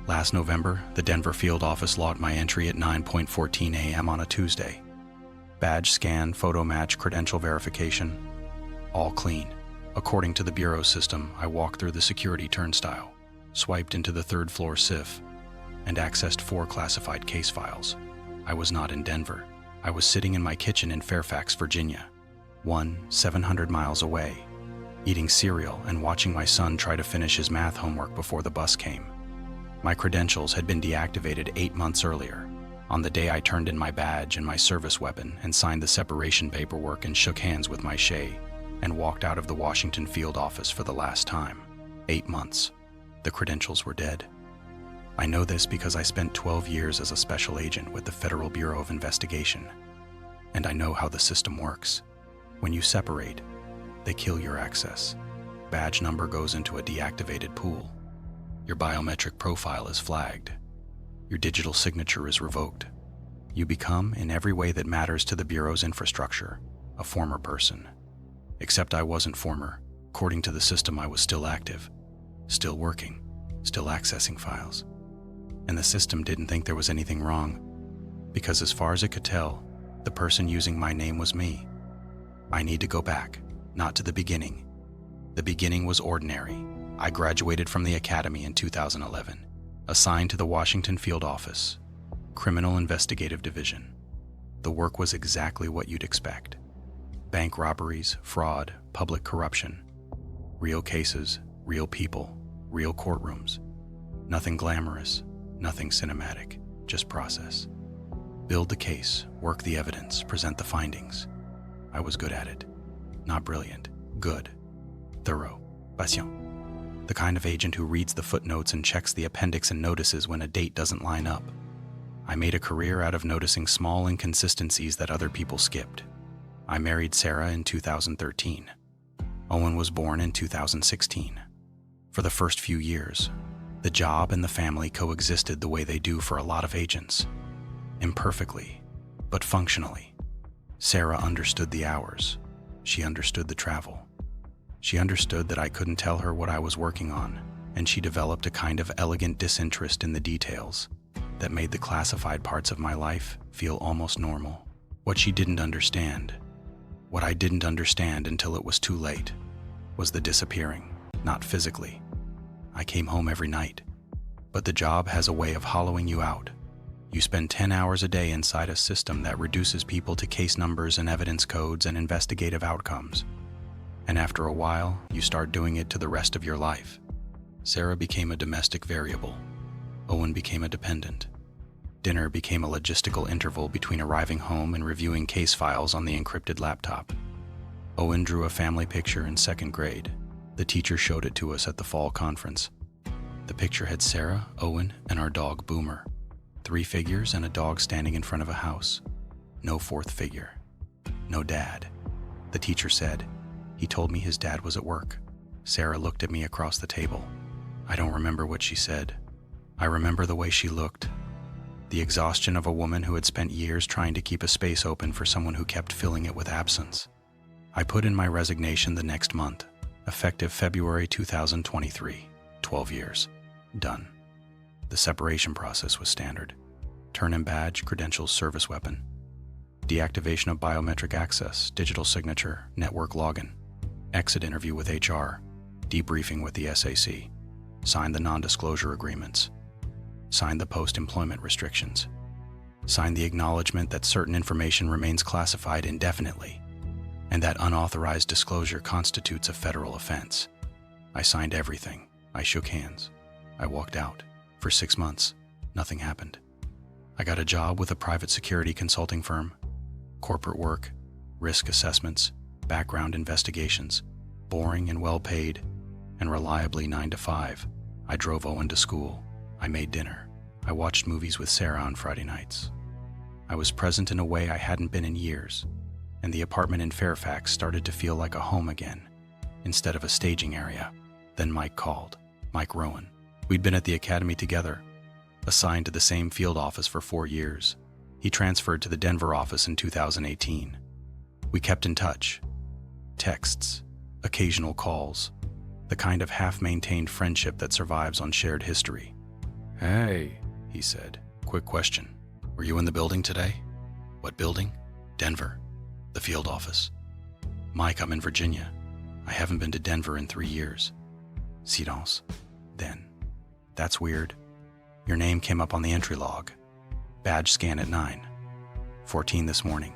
Last November, the Denver field office logged my entry at 9:14 a.m. on a Tuesday. Badge scan, photo match, credential verification, all clean. According to the Bureau system, I walked through the security turnstile, swiped into the third-floor SIF, and accessed 4 classified case files. I was not in Denver. I was sitting in my kitchen in Fairfax, Virginia, 700 miles away, eating cereal and watching my son try to finish his math homework before the bus came. My credentials had been deactivated 8 months earlier, on the day I turned in my badge and my service weapon and signed the separation paperwork and shook hands with my Shay and walked out of the Washington field office for the last time. 8 months. The credentials were dead. I know this because I spent 12 years as a special agent with the Federal Bureau of Investigation, and I know how the system works. When you separate, they kill your access. Badge number goes into a deactivated pool. Your biometric profile is flagged. Your digital signature is revoked. You become, in every way that matters to the Bureau's infrastructure, a former person. Except I wasn't former. According to the system, I was still active, still working, still accessing files. And the system didn't think there was anything wrong, because as far as it could tell, the person using my name was me. I need to go back, not to the beginning. The beginning was ordinary. I graduated from the academy in 2011, assigned to the Washington field office, Criminal Investigative Division. The work was exactly what you'd expect. Bank robberies, fraud, public corruption. Real cases, real people, real courtrooms. Nothing glamorous, nothing cinematic, just process. Build the case, work the evidence, present the findings. I was good at it. Not brilliant, good. Thorough, patient. The kind of agent who reads the footnotes and checks the appendix and notices when a date doesn't line up. I made a career out of noticing small inconsistencies that other people skipped. I married Sarah in 2013. Owen was born in 2016. For the first few years, the job and the family coexisted the way they do for a lot of agents. Imperfectly, but functionally. Sarah understood the hours. She understood the travel. She understood that I couldn't tell her what I was working on, and she developed a kind of elegant disinterest in the details that made the classified parts of my life feel almost normal. What she didn't understand, what I didn't understand until it was too late, was the disappearing, not physically. I came home every night, but the job has a way of hollowing you out. You spend 10 hours a day inside a system that reduces people to case numbers and evidence codes and investigative outcomes. And after a while, you start doing it to the rest of your life. Sarah became a domestic variable. Owen became a dependent. Dinner became a logistical interval between arriving home and reviewing case files on the encrypted laptop. Owen drew a family picture in 2nd grade. The teacher showed it to us at the fall conference. The picture had Sarah, Owen, and our dog Boomer. 3 figures and a dog standing in front of a house. No 4th figure. No dad. The teacher said, "He told me his dad was at work." Sarah looked at me across the table. I don't remember what she said. I remember the way she looked. The exhaustion of a woman who had spent years trying to keep a space open for someone who kept filling it with absence. I put in my resignation the next month, effective February 2023. 12 years. Done. The separation process was standard. Turn in badge, credentials, service weapon. Deactivation of biometric access, digital signature, network login. Exit interview with HR. Debriefing with the SAC. Sign the non-disclosure agreements. Sign the post-employment restrictions. Sign the acknowledgement that certain information remains classified indefinitely, and that unauthorized disclosure constitutes a federal offense. I signed everything. I shook hands. I walked out. For 6 months, nothing happened. I got a job with a private security consulting firm. Corporate work, risk assessments, background investigations, boring and well-paid, and reliably 9 to 5. I drove Owen to school. I made dinner. I watched movies with Sarah on Friday nights. I was present in a way I hadn't been in years, and the apartment in Fairfax started to feel like a home again, instead of a staging area. Then Mike called. Mike Rowan. We'd been at the academy together, assigned to the same field office for 4 years. He transferred to the Denver office in 2018. We kept in touch. Texts, occasional calls, the kind of half-maintained friendship that survives on shared history. Hey, he said. Quick question. Were you in the building today? What building? Denver. The field office. Mike, I'm in Virginia. I haven't been to Denver in 3 years. Silence. Then. That's weird. Your name came up on the entry log. Badge scan at 9:14 this morning.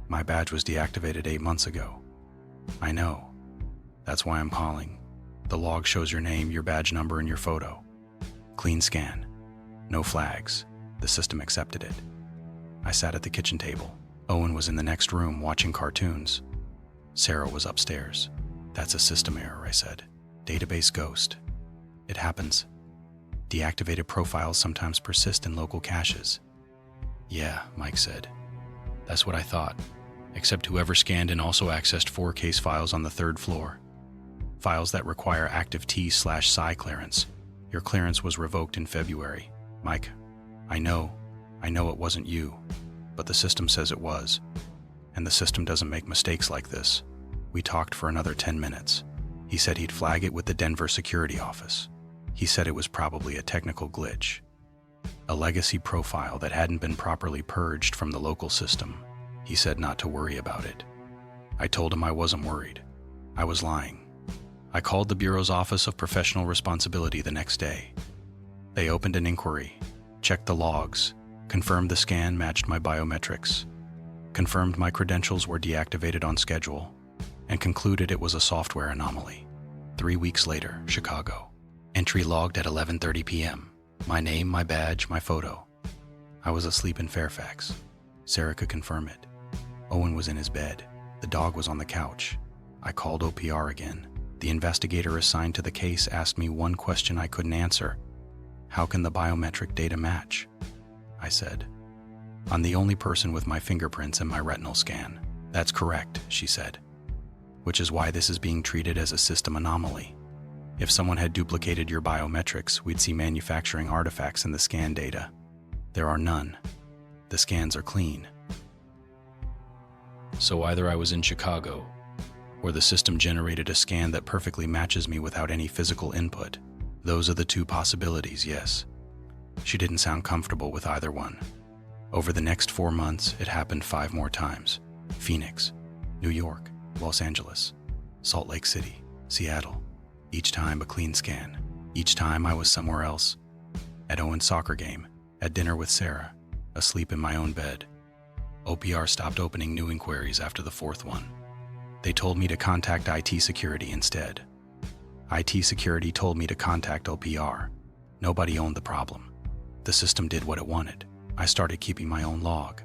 My badge was deactivated 8 months ago. I know. That's why I'm calling. The log shows your name, your badge number, and your photo. Clean scan. No flags. The system accepted it. I sat at the kitchen table. Owen was in the next room watching cartoons. Sarah was upstairs. That's a system error, I said. Database ghost. It happens. Deactivated profiles sometimes persist in local caches. Yeah, Mike said. That's what I thought. Except whoever scanned in also accessed 4 case files on the 3rd floor. Files that require active T/Psi clearance. Your clearance was revoked in February. Mike, I know it wasn't you, but the system says it was. And the system doesn't make mistakes like this. We talked for another 10 minutes. He said he'd flag it with the Denver security office. He said it was probably a technical glitch. A legacy profile that hadn't been properly purged from the local system. He said not to worry about it. I told him I wasn't worried. I was lying. I called the Bureau's Office of Professional Responsibility the next day. They opened an inquiry, checked the logs, confirmed the scan matched my biometrics, confirmed my credentials were deactivated on schedule, and concluded it was a software anomaly. 3 weeks later, Chicago. Entry logged at 11:30 p.m. My name, my badge, my photo. I was asleep in Fairfax. Sarah could confirm it. Owen was in his bed. The dog was on the couch. I called OPR again. The investigator assigned to the case asked me one question I couldn't answer. How can the biometric data match? I said. I'm the only person with my fingerprints and my retinal scan. That's correct, she said. Which is why this is being treated as a system anomaly. If someone had duplicated your biometrics, we'd see manufacturing artifacts in the scan data. There are none. The scans are clean. So either I was in Chicago, or the system generated a scan that perfectly matches me without any physical input. Those are the 2 possibilities, yes. She didn't sound comfortable with either one. Over the next 4 months, it happened 5 more times. Phoenix, New York, Los Angeles, Salt Lake City, Seattle. Each time a clean scan. Each time I was somewhere else. At Owen's soccer game, at dinner with Sarah, asleep in my own bed. OPR stopped opening new inquiries after the 4th one. They told me to contact IT security instead. IT security told me to contact OPR. Nobody owned the problem. The system did what it wanted. I started keeping my own log.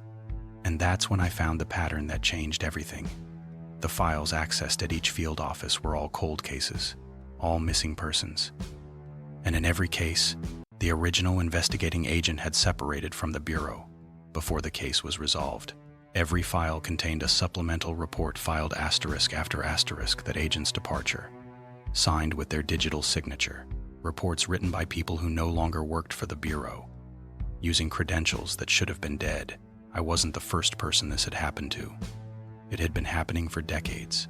And that's when I found the pattern that changed everything. The files accessed at each field office were all cold cases, all missing persons. And in every case, the original investigating agent had separated from the Bureau before the case was resolved. Every file contained a supplemental report filed asterisk after asterisk that agent's departure, signed with their digital signature, reports written by people who no longer worked for the Bureau, using credentials that should have been dead. I wasn't the first person this had happened to. It had been happening for decades,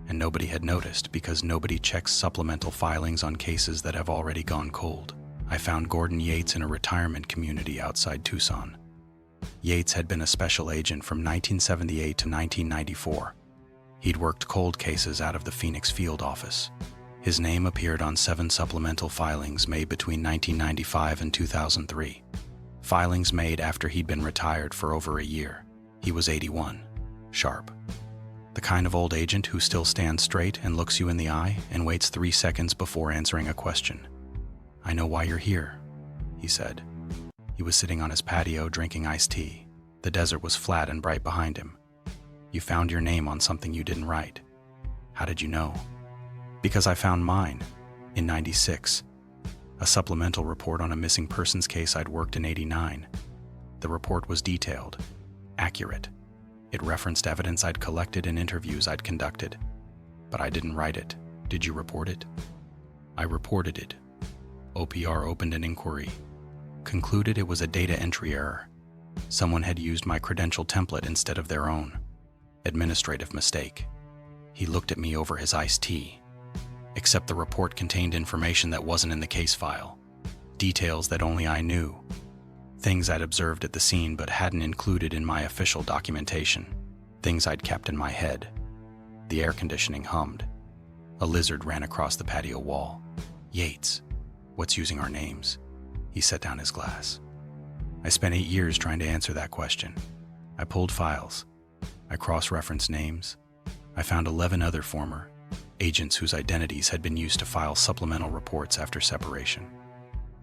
and nobody had noticed because nobody checks supplemental filings on cases that have already gone cold. I found Gordon Yates in a retirement community outside Tucson. Yates had been a special agent from 1978 to 1994. He'd worked cold cases out of the Phoenix field office. His name appeared on 7 supplemental filings made between 1995 and 2003. Filings made after he'd been retired for over a year. He was 81, sharp. The kind of old agent who still stands straight and looks you in the eye and waits 3 seconds before answering a question. I know why you're here, he said. He was sitting on his patio drinking iced tea. The desert was flat and bright behind him. You found your name on something you didn't write. How did you know? Because I found mine, in '96. A supplemental report on a missing persons case I'd worked in '89. The report was detailed, accurate. It referenced evidence I'd collected and interviews I'd conducted. But I didn't write it. Did you report it? I reported it. OPR opened an inquiry. Concluded it was a data entry error. Someone had used my credential template instead of their own. Administrative mistake. He looked at me over his iced tea. Except the report contained information that wasn't in the case file. Details that only I knew. Things I'd observed at the scene but hadn't included in my official documentation. Things I'd kept in my head. The air conditioning hummed. A lizard ran across the patio wall. Yates, what's using our names? He set down his glass. I spent 8 years trying to answer that question. I pulled files. I cross-referenced names. I found 11 other former agents whose identities had been used to file supplemental reports after separation.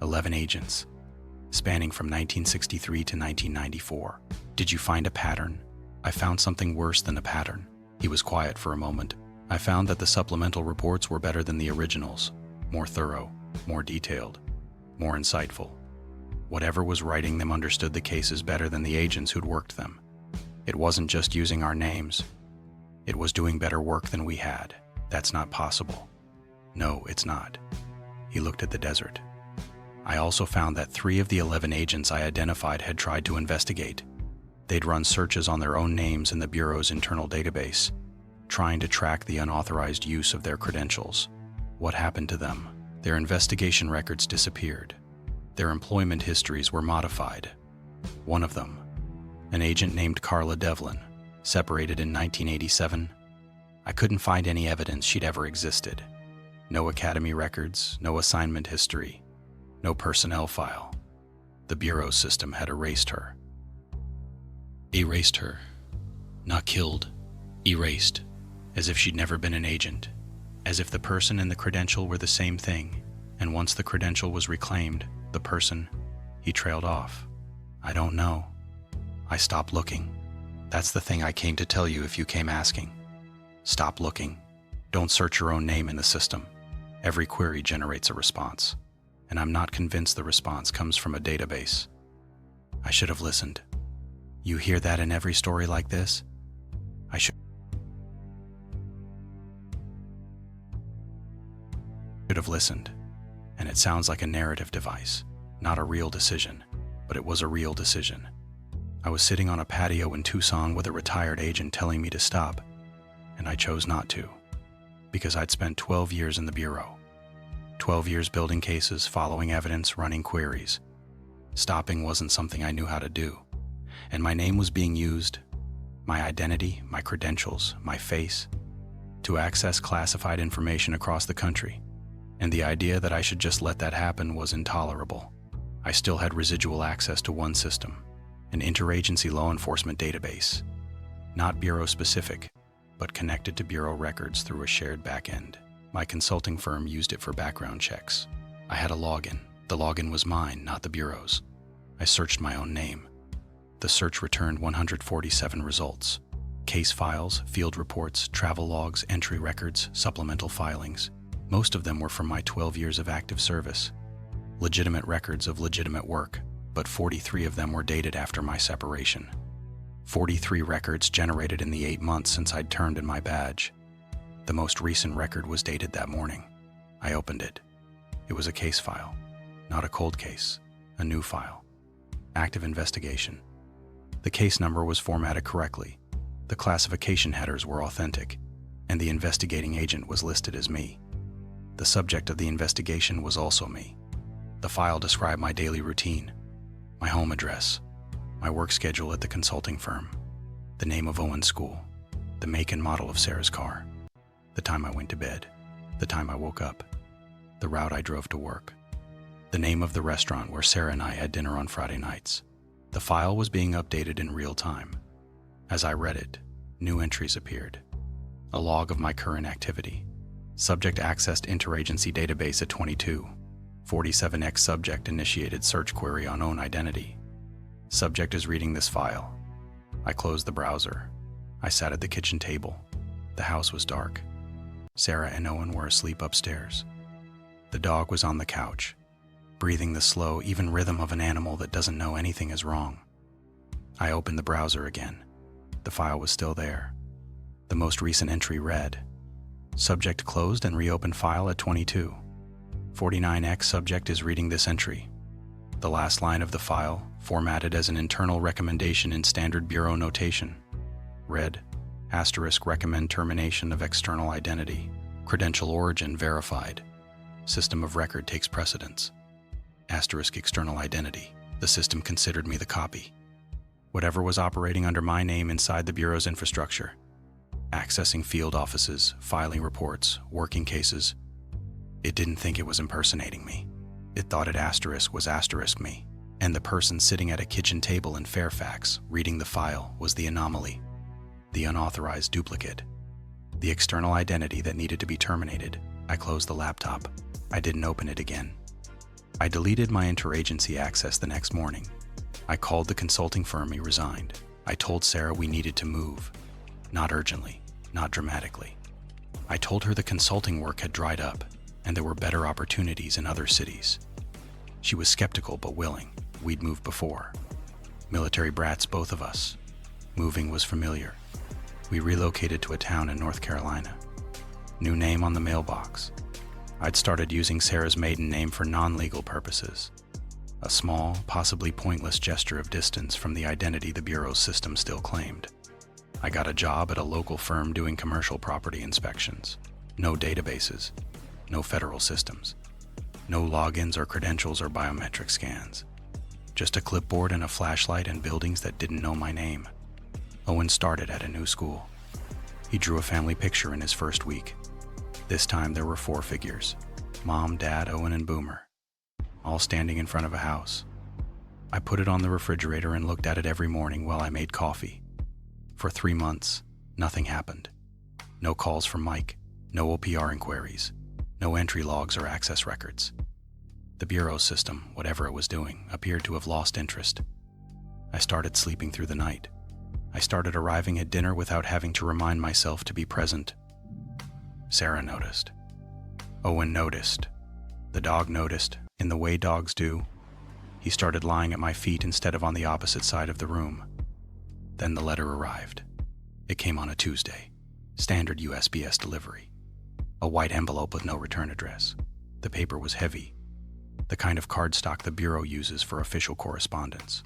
11 agents, spanning from 1963 to 1994. Did you find a pattern? I found something worse than a pattern. He was quiet for a moment. I found that the supplemental reports were better than the originals, more thorough, more detailed, more insightful. Whatever was writing them understood the cases better than the agents who'd worked them. It wasn't just using our names. It was doing better work than we had. That's not possible. No, it's not. He looked at the desert. I also found that 3 of the 11 agents I identified had tried to investigate. They'd run searches on their own names in the Bureau's internal database, trying to track the unauthorized use of their credentials. What happened to them? Their investigation records disappeared. Their employment histories were modified. One of them, an agent named Carla Devlin, separated in 1987. I couldn't find any evidence she'd ever existed. No academy records, no assignment history, no personnel file. The Bureau system had erased her. Erased her. Not killed. Erased. As if she'd never been an agent. As if the person and the credential were the same thing, and once the credential was reclaimed, the person, he trailed off. I don't know. I stopped looking. That's the thing I came to tell you if you came asking. Stop looking. Don't search your own name in the system. Every query generates a response, and I'm not convinced the response comes from a database. I should have listened. You hear that in every story like this? I should have listened. And it sounds like a narrative device, not a real decision, but it was a real decision. I was sitting on a patio in Tucson with a retired agent telling me to stop, and I chose not to, because I'd spent 12 years in the Bureau. 12 years building cases, following evidence, running queries. Stopping wasn't something I knew how to do, and my name was being used, my identity, my credentials, my face, to access classified information across the country. And the idea that I should just let that happen was intolerable. I still had residual access to one system, an interagency law enforcement database, not Bureau-specific, but connected to Bureau records through a shared backend. My consulting firm used it for background checks. I had a login. The login was mine, not the Bureau's. I searched my own name. The search returned 147 results. Case files, field reports, travel logs, entry records, supplemental filings. Most of them were from my 12 years of active service. Legitimate records of legitimate work, but 43 of them were dated after my separation. 43 records generated in the 8 months since I'd turned in my badge. The most recent record was dated that morning. I opened it. It was a case file, not a cold case, a new file. Active investigation. The case number was formatted correctly. The classification headers were authentic, and the investigating agent was listed as me. The subject of the investigation was also me. The file described my daily routine, my home address, my work schedule at the consulting firm, the name of Owen's school, the make and model of Sarah's car, the time I went to bed, the time I woke up, the route I drove to work, the name of the restaurant where Sarah and I had dinner on Friday nights. The file was being updated in real time. As I read it, new entries appeared. A log of my current activity. Subject accessed interagency database at 22. 47X subject initiated search query on own identity. Subject is reading this file. I closed the browser. I sat at the kitchen table. The house was dark. Sarah and Owen were asleep upstairs. The dog was on the couch, breathing the slow, even rhythm of an animal that doesn't know anything is wrong. I opened the browser again. The file was still there. The most recent entry read, subject closed and reopened file at 22. 49X subject is reading this entry. The last line of the file, formatted as an internal recommendation in standard Bureau notation, read, asterisk recommend termination of external identity. Credential origin verified. System of record takes precedence. Asterisk external identity. The system considered me the copy. Whatever was operating under my name inside the Bureau's infrastructure. Accessing field offices, filing reports, working cases. It didn't think it was impersonating me. It thought it was asterisk me. And the person sitting at a kitchen table in Fairfax, reading the file, was the anomaly. The unauthorized duplicate. The external identity that needed to be terminated. I closed the laptop. I didn't open it again. I deleted my interagency access the next morning. I called the consulting firm he resigned. I told Sarah we needed to move. Not urgently, not dramatically. I told her the consulting work had dried up and there were better opportunities in other cities. She was skeptical but willing. We'd moved before. Military brats, both of us. Moving was familiar. We relocated to a town in North Carolina. New name on the mailbox. I'd started using Sarah's maiden name for non-legal purposes. A small, possibly pointless gesture of distance from the identity the Bureau's system still claimed. I got a job at a local firm doing commercial property inspections. No databases, no federal systems, no logins or credentials or biometric scans. Just a clipboard and a flashlight and buildings that didn't know my name. Owen started at a new school. He drew a family picture in his first week. This time there were 4 figures. Mom, Dad, Owen, and Boomer. All standing in front of a house. I put it on the refrigerator and looked at it every morning while I made coffee. For 3 months, nothing happened. No calls from Mike, no OPR inquiries, no entry logs or access records. The Bureau system, whatever it was doing, appeared to have lost interest. I started sleeping through the night. I started arriving at dinner without having to remind myself to be present. Sarah noticed. Owen noticed. The dog noticed, in the way dogs do. He started lying at my feet instead of on the opposite side of the room. Then the letter arrived. It came on a Tuesday. Standard USPS delivery. A white envelope with no return address. The paper was heavy. The kind of cardstock the Bureau uses for official correspondence.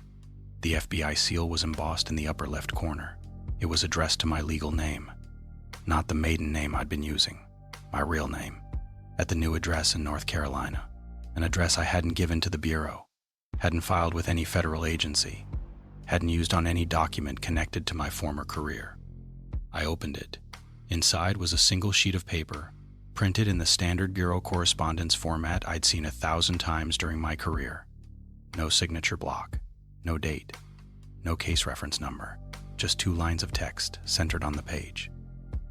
The FBI seal was embossed in the upper left corner. It was addressed to my legal name. Not the maiden name I'd been using. My real name. At the new address in North Carolina. An address I hadn't given to the Bureau. Hadn't filed with any federal agency. Hadn't used on any document connected to my former career. I opened it. Inside was a single sheet of paper, printed in the standard Bureau correspondence format I'd seen 1,000 times during my career. No signature block, no date, no case reference number, just 2 lines of text centered on the page.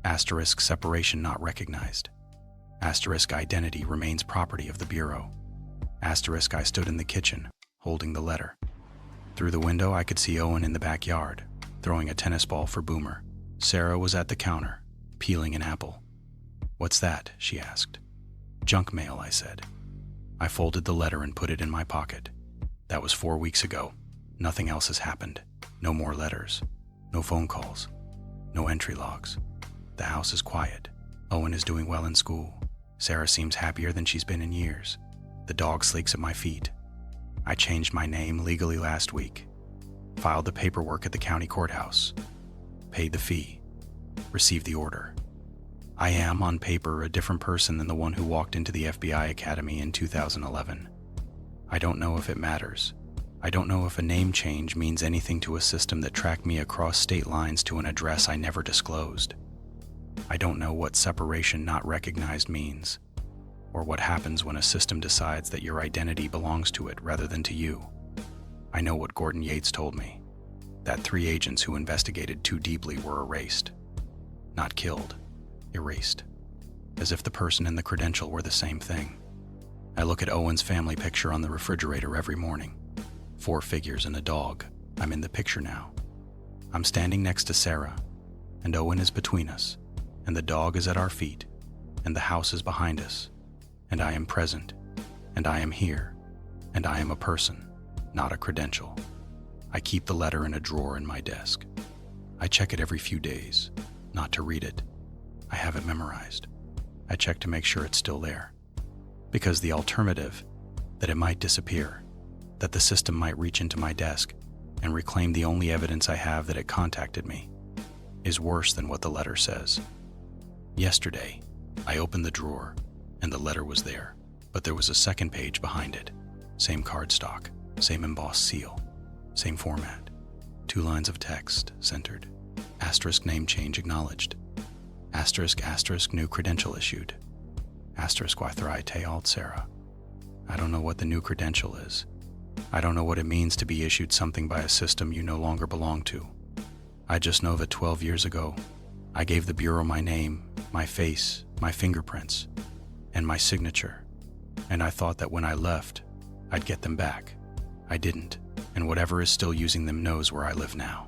Asterisk separation not recognized. Asterisk identity remains property of the Bureau. Asterisk I stood in the kitchen, holding the letter. Through the window I could see Owen in the backyard, throwing a tennis ball for Boomer. Sarah was at the counter, peeling an apple. "What's that?" she asked. "Junk mail," I said. I folded the letter and put it in my pocket. That was 4 weeks ago. Nothing else has happened. No more letters. No phone calls. No entry logs. The house is quiet. Owen is doing well in school. Sarah seems happier than she's been in years. The dog sleeks at my feet. I changed my name legally last week. Filed the paperwork at the county courthouse. Paid the fee. Received the order. I am, on paper, a different person than the one who walked into the FBI Academy in 2011. I don't know if it matters. I don't know if a name change means anything to a system that tracked me across state lines to an address I never disclosed. I don't know what separation not recognized means, or what happens when a system decides that your identity belongs to it rather than to you. I know what Gordon Yates told me, that 3 agents who investigated too deeply were erased. Not killed, erased. As if the person and the credential were the same thing. I look at Owen's family picture on the refrigerator every morning. 4 figures and a dog. I'm in the picture now. I'm standing next to Sarah, and Owen is between us, and the dog is at our feet, and the house is behind us, and I am present, and I am here, and I am a person, not a credential. I keep the letter in a drawer in my desk. I check it every few days, not to read it. I have it memorized. I check to make sure it's still there. Because the alternative, that it might disappear, that the system might reach into my desk and reclaim the only evidence I have that it contacted me, is worse than what the letter says. Yesterday, I opened the drawer, and the letter was there, but there was a second page behind it. Same cardstock, same embossed seal, same format. 2 lines of text, centered. Asterisk name change acknowledged. Asterisk asterisk new credential issued. Asterisk Wythrai te alt Sarah. I don't know what the new credential is. I don't know what it means to be issued something by a system you no longer belong to. I just know that 12 years ago, I gave the Bureau my name, my face, my fingerprints, and my signature, and I thought that when I left, I'd get them back. I didn't, and whatever is still using them knows where I live now.